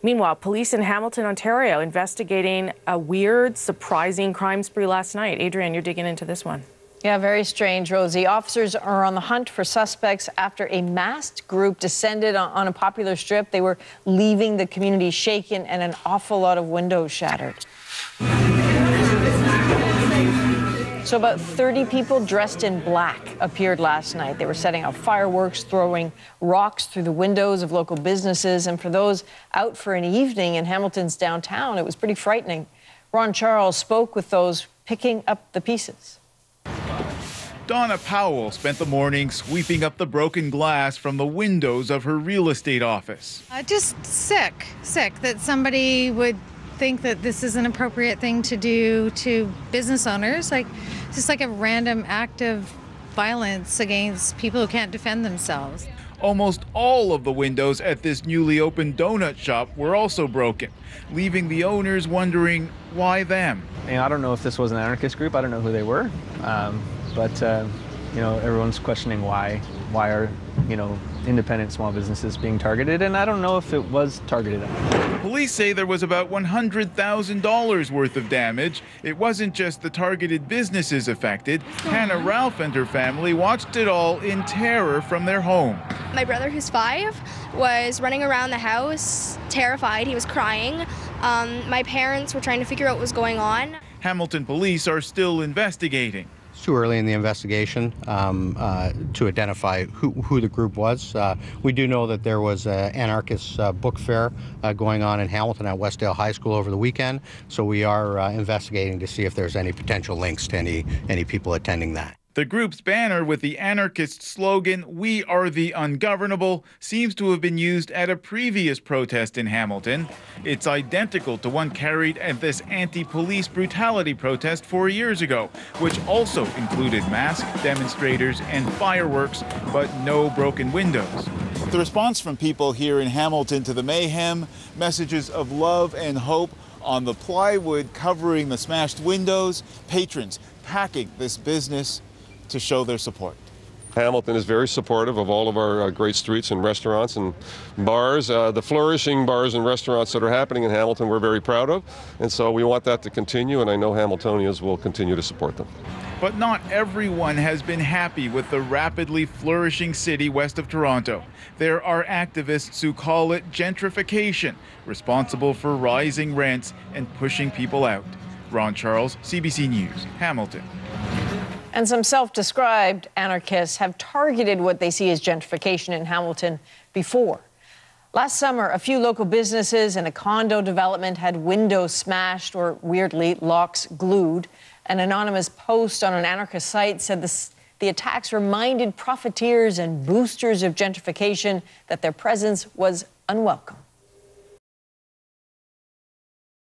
Meanwhile, police in Hamilton, Ontario, investigating a weird, surprising crime spree last night. Adrienne, you're digging into this one. Yeah, very strange, Rosie. Officers are on the hunt for suspects after a masked group descended on a popular strip. They were leaving the community shaken and an awful lot of windows shattered. So about 30 people dressed in black appeared last night. They were setting off fireworks, throwing rocks through the windows of local businesses. And for those out for an evening in Hamilton's downtown, it was pretty frightening. Ron Charles spoke with those picking up the pieces. Donna Powell spent the morning sweeping up the broken glass from the windows of her real estate office. Just sick that somebody would think that this is an appropriate thing to do to business owners. Like, it's just like a random act of violence against people who can't defend themselves. Almost all of the windows at this newly opened donut shop were also broken, leaving the owners wondering why them. I don't know if this was an anarchist group. I don't know who they were. But everyone's questioning why are, independent small businesses being targeted, and I don't know if it was targeted. Police say there was about $100,000 worth of damage. It wasn't just the targeted businesses affected. Hannah Ralph and her family watched it all in terror from their home. My brother, who's 5, was running around the house, terrified. He was crying. My parents were trying to figure out what was going on. Hamilton police are still investigating. It's too early in the investigation to identify who the group was. We do know that there was an anarchist book fair going on in Hamilton at Westdale High School over the weekend, so we are investigating to see if there's any potential links to any people attending that. The group's banner with the anarchist slogan, "We are the ungovernable," seems to have been used at a previous protest in Hamilton. It's identical to one carried at this anti-police brutality protest 4 years ago, which also included masked demonstrators and fireworks, but no broken windows. The response from people here in Hamilton to the mayhem, messages of love and hope on the plywood covering the smashed windows, patrons packing this business to show their support. Hamilton is very supportive of all of our great streets and restaurants and bars. The flourishing bars and restaurants that are happening in Hamilton we're very proud of, and so we want that to continue, and I know Hamiltonians will continue to support them. But not everyone has been happy with the rapidly flourishing city west of Toronto. There are activists who call it gentrification, responsible for rising rents and pushing people out. Ron Charles, CBC News, Hamilton. And some self-described anarchists have targeted what they see as gentrification in Hamilton before. Last summer, a few local businesses and a condo development had windows smashed or, weirdly, locks glued. An anonymous post on an anarchist site said the attacks reminded profiteers and boosters of gentrification that their presence was unwelcome.